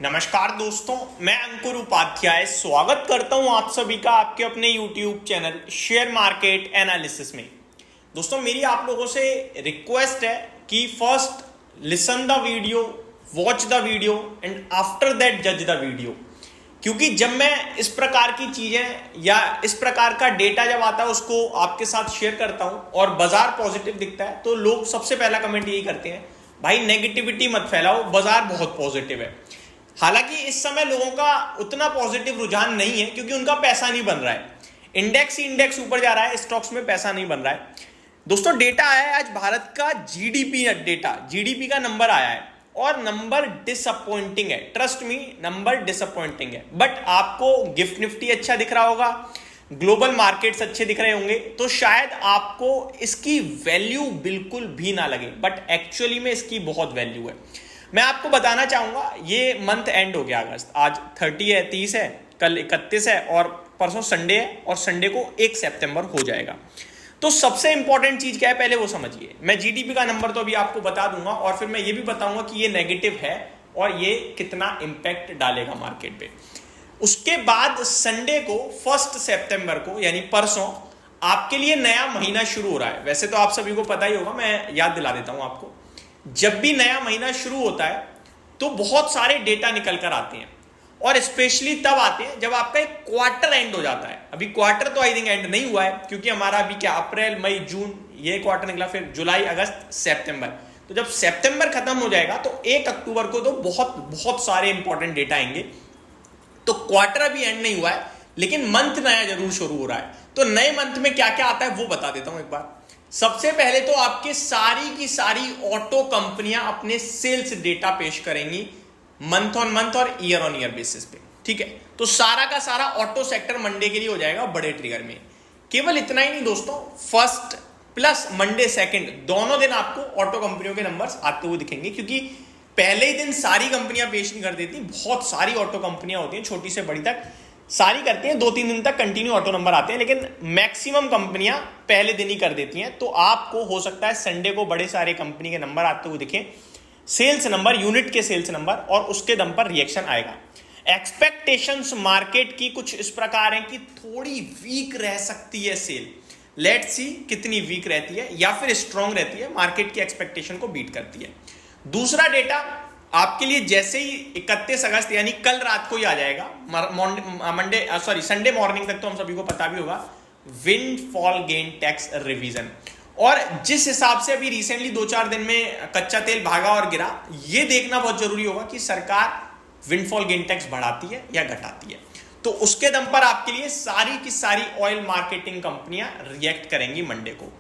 नमस्कार दोस्तों, मैं अंकुर उपाध्याय स्वागत करता हूं आप सभी का आपके अपने YouTube channel share market analysis में। दोस्तों, मेरी आप लोगों से रिक्वेस्ट है कि first listen the video, watch the video and after that जज द वीडियो। क्योंकि जब मैं इस प्रकार की चीजें या इस प्रकार का डेटा जब आता है उसको आपके साथ शेयर करता हूं और बाजार पॉजिटिव दिखता है तो लोग सबसे पहला कमेंट यही करते हैं, भाई नेगेटिविटी मत फैलाओ, बाजार बहुत पॉजिटिव है। हालांकि इस समय लोगों का उतना पॉजिटिव रुझान नहीं है क्योंकि उनका पैसा नहीं बन रहा है। इंडेक्स ऊपर जा रहा है, स्टॉक्स में पैसा नहीं बन रहा है। दोस्तों, डेटा आया है आज भारत का जीडीपी डेटा, जीडीपी का नंबर आया है और नंबर डिसअपॉइंटिंग है। ट्रस्ट मी, नंबर डिसअपॉइंटिंग है। बट आपको गिफ्ट निफ्टी अच्छा दिख रहा होगा, ग्लोबल मार्केट्स अच्छे दिख रहे होंगे, तो शायद आपको इसकी वैल्यू बिल्कुल भी ना लगे, बट एक्चुअली में इसकी बहुत वैल्यू है। मैं आपको बताना चाहूंगा, ये मंथ एंड हो गया अगस्त, आज 30 है, 30 है, कल 31 है और परसों संडे है और संडे को 1 सितंबर हो जाएगा। तो सबसे इंपॉर्टेंट चीज क्या है पहले वो समझिए। मैं जीडीपी का नंबर तो अभी आपको बता दूंगा और फिर मैं ये भी बताऊंगा कि ये नेगेटिव है और ये कितना इंपैक्ट डालेगा मार्केट पे। उसके बाद संडे को 1 सितंबर को यानी परसों आपके लिए नया महीना शुरू हो रहा है। वैसे तो आप सभी को पता ही होगा, मैं याद दिला देता हूं आपको। जब भी नया महीना शुरू होता है तो बहुत सारे डेटा निकल कर आते हैं और स्पेशली तब आते हैं जब आपका एक क्वार्टर एंड हो जाता है। अभी क्वार्टर तो आई थिंक एंड नहीं हुआ है क्योंकि हमारा अभी क्या अप्रैल मई जून ये क्वार्टर निकला, फिर जुलाई अगस्त सितंबर। तो जब सितंबर खत्म हो जाएगा तो 1 अक्टूबर को तो बहुत सारे इंपॉर्टेंट डेटा आएंगे। तो क्वार्टर अभी एंड नहीं हुआ है लेकिन मंथ नया जरूर शुरू हो रहा है। तो नए मंथ में क्या क्या आता है वो बता देता हूं एक बार। सबसे पहले तो आपके सारी की सारी ऑटो कंपनियां अपने सेल्स डेटा पेश करेंगी मंथ ऑन मंथ और ईयर ऑन ईयर बेसिस पे, ठीक है। तो सारा का सारा ऑटो सेक्टर मंडे के लिए हो जाएगा बड़े ट्रिगर में। केवल इतना ही नहीं दोस्तों, फर्स्ट प्लस मंडे सेकंड दोनों दिन आपको ऑटो कंपनियों के नंबर्स आते हुए दिखेंगे क्योंकि पहले ही दिन सारी कंपनियां पेश नहीं कर देती। बहुत सारी ऑटो कंपनियां होती हैं, छोटी से बड़ी तक सारी करती हैं। 2-3 दिन तक कंटिन्यू ऑटो नंबर आते हैं लेकिन मैक्सिमम कंपनियां पहले दिन ही कर देती हैं। तो आपको हो सकता है संडे को बड़े सारे कंपनी के नंबर आते हुए दिखें, सेल्स नंबर, यूनिट के सेल्स नंबर, और उसके दम पर रिएक्शन आएगा। एक्सपेक्टेशंस मार्केट की कुछ इस प्रकार है कि थोड़ी वीक रह सकती है सेल। लेट्स सी कितनी वीक रहती है या फिर स्ट्रांग रहती है, मार्केट की एक्सपेक्टेशन को बीट करती है। दूसरा डेटा आपके लिए जैसे ही 31 अगस्त यानी कल रात को ही आ जाएगा, संडे मॉर्निंग तक तो हम सभी को पता भी होगा, विंडफॉल गेन टैक्स रिवीजन। और जिस हिसाब से अभी रिसेंटली 2-4 दिन में कच्चा तेल भागा और गिरा, ये देखना बहुत जरूरी होगा कि सरकार विंडफॉल गेन टैक्स बढ़ाती है या घटाती है। तो उसके दम पर आपके लिए सारी की सारी ऑयल मार्केटिंग कंपनियां रिएक्ट करेंगी मंडे को।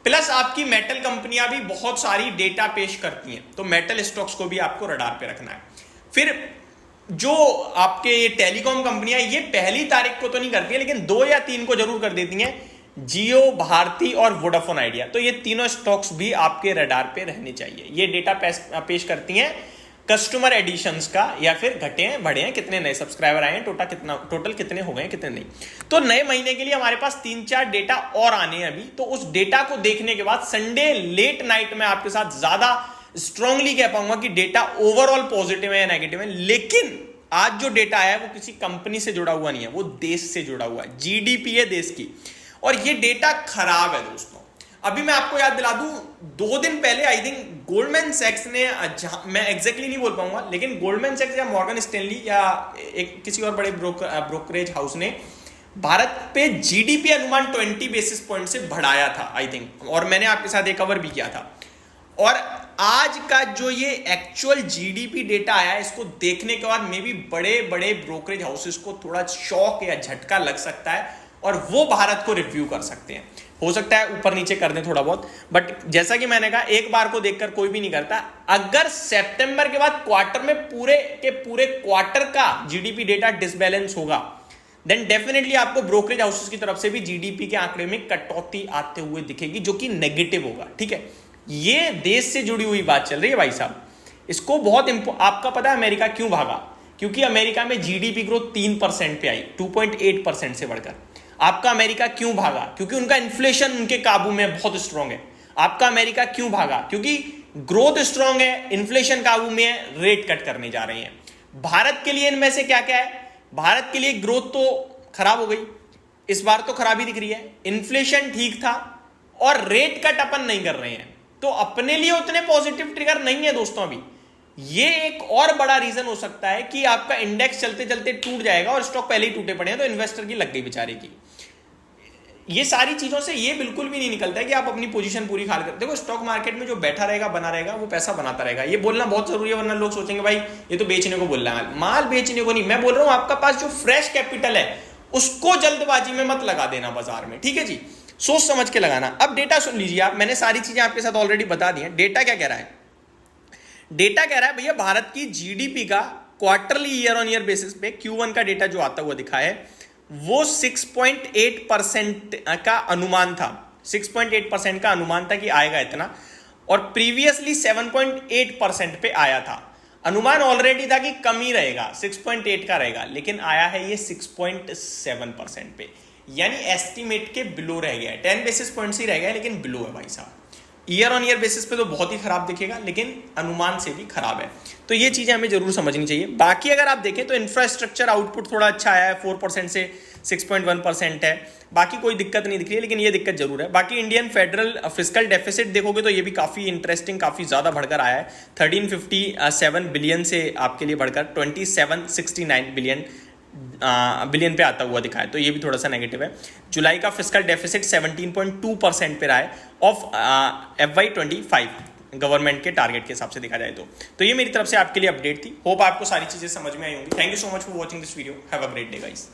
प्लस आपकी मेटल कंपनियां भी बहुत सारी डेटा पेश करती हैं, तो मेटल स्टॉक्स को भी आपको रडार पे रखना है। फिर जो आपके ये टेलीकॉम कंपनियां, ये पहली तारीख को तो नहीं करती है लेकिन 2 या 3 को जरूर कर देती हैं, जियो, भारती और वोडाफोन आइडिया। तो ये तीनों स्टॉक्स भी आपके रडार पे रहने चाहिए। ये डेटा पेश करती हैं कस्टमर एडिशंस का, या फिर घटे हैं बढ़े हैं, कितने नए सब्सक्राइबर आए हैं, टोटल कितने हो गए, कितने नहीं। तो नए महीने के लिए हमारे पास 3-4 डेटा और आने हैं अभी। तो उस डेटा को देखने के बाद संडे लेट नाइट में आपके साथ ज्यादा स्ट्रांगली कह पाऊंगा कि डेटा ओवरऑल पॉजिटिव है या नेगेटिव है। लेकिन आज जो डेटा आया है वो किसी कंपनी से जुड़ा हुआ नहीं है, वो देश से जुड़ा हुआ है, जीडीपी है देश की, और ये डेटा खराब है दोस्तों। अभी मैं आपको याद दिला दूं, 2 दिन पहले आई थिंक गोल्डमैन सैक्स ने, मैं एग्जैक्टली नहीं बोल पाऊंगा लेकिन गोल्डमैन सैक्स या मॉर्गन स्टैनली या एक किसी और बड़े ब्रोकरेज हाउस ने भारत पे जीडीपी अनुमान 20 बेसिस पॉइंट से बढ़ाया था आई थिंक, और मैंने आपके साथ एक कवर भी किया था। और आज का जो ये एक्चुअल जीडीपी डेटा आया है, इसको देखने के बाद मे भी बड़े बड़े ब्रोकरेज हाउसेस को थोड़ा शॉक या झटका लग सकता है और वो भारत को रिव्यू कर सकते हैं। हो सकता है ऊपर नीचे कर दें थोड़ा बहुत, बट जैसा कि मैंने कहा, एक बार को देखकर कोई भी नहीं करता। अगर सितंबर के बाद क्वार्टर में पूरे के पूरे क्वार्टर का जीडीपी डेटा डिसबैलेंस होगा, देन डेफिनेटली आपको ब्रोकरेज हाउसेस की तरफ से भी जीडीपी के आंकड़े में कटौती आते हुए दिखेगी, जो कि नेगेटिव होगा, ठीक है। ये देश से जुड़ी हुई बात चल रही है भाई साहब। इसको बहुत आपका पता है अमेरिका क्यों भागा? क्योंकि अमेरिका में जीडीपी ग्रोथ 3% पे आई, 2.8% से बढ़कर। आपका अमेरिका क्यों भागा? क्योंकि उनका इन्फ्लेशन उनके काबू में बहुत स्ट्रांग है। आपका अमेरिका क्यों भागा? क्योंकि ग्रोथ स्ट्रांग है, इन्फ्लेशन काबू में है, रेट कट करने जा रहे हैं। भारत के लिए इनमें से क्या क्या है? भारत के लिए ग्रोथ तो खराब हो गई, इस बार तो खराबी दिख रही है, इन्फ्लेशन ठीक था और रेट कट अपन नहीं कर रहे हैं, तो अपने लिए उतने पॉजिटिव ट्रिगर नहीं है दोस्तों। अभी ये एक और बड़ा रीजन हो सकता है कि आपका इंडेक्स चलते चलते टूट जाएगा और स्टॉक पहले ही टूटे पड़े हैं, तो इन्वेस्टर की लग गई बेचारे की। ये सारी चीजों से ये बिल्कुल भी नहीं निकलता है कि आप अपनी पोजीशन पूरी खाली कर। देखो स्टॉक मार्केट में जो बैठा रहेगा बना रहेगा वो पैसा बनाता रहेगा, ये बोलना बहुत जरूरी है, वरना लोग सोचेंगे भाई ये तो बेचने को बोल रहा है। माल बेचने को नहीं, मैं बोल रहा हूं आपका पास जो फ्रेश कैपिटल है उसको जल्दबाजी में मत लगा देना बाजार में, ठीक है जी, सोच समझ के लगाना। अब डेटा सुन लीजिए आप, मैंने सारी चीजें आपके साथ ऑलरेडी बता दी हैं। डेटा क्या कह रहा है? डेटा कह रहा है भैया भारत की जीडीपी का quarterly year on year basis पे Q1 का डेटा जो आता हुआ दिखा है वो 6.8% का अनुमान था, 6.8% का अनुमान था कि आएगा इतना, और प्रीवियसली 7.8% पे आया था। अनुमान ऑलरेडी था कि कम ही रहेगा, 6.8 का रहेगा, लेकिन आया है ये 6.7% पे, यानी एस्टिमेट के बिलो रह गया है। 10 बेसिस पॉइंट्स ही रह गया है लेकिन बिलो है भाई साहब। ईयर ऑन ईयर बेसिस पे तो बहुत ही खराब दिखेगा, लेकिन अनुमान से भी खराब है, तो ये चीजें हमें जरूर समझनी चाहिए। बाकी अगर आप देखें तो इंफ्रास्ट्रक्चर आउटपुट थोड़ा अच्छा आया है, 4% से 6.1% है, बाकी कोई दिक्कत नहीं दिख रही है, लेकिन ये दिक्कत जरूर है। बाकी इंडियन फेडरल फिस्कल डेफिसिट देखोगे तो ये भी काफी इंटरेस्टिंग, काफी ज्यादा बढ़कर आया है, 1357 बिलियन से आपके लिए बढ़कर 2769 बिलियन पे आता हुआ दिखा है, तो ये भी थोड़ा सा नेगेटिव है। जुलाई का फिस्कल डेफिसिट 17.2% पे रहा है ऑफ FY25 गवर्नमेंट के टारगेट के हिसाब से देखा जाए तो ये मेरी तरफ से आपके लिए अपडेट थी। होप आपको सारी चीजें समझ में आई होंगी। Thank you so much for watching this video. Have a great day guys.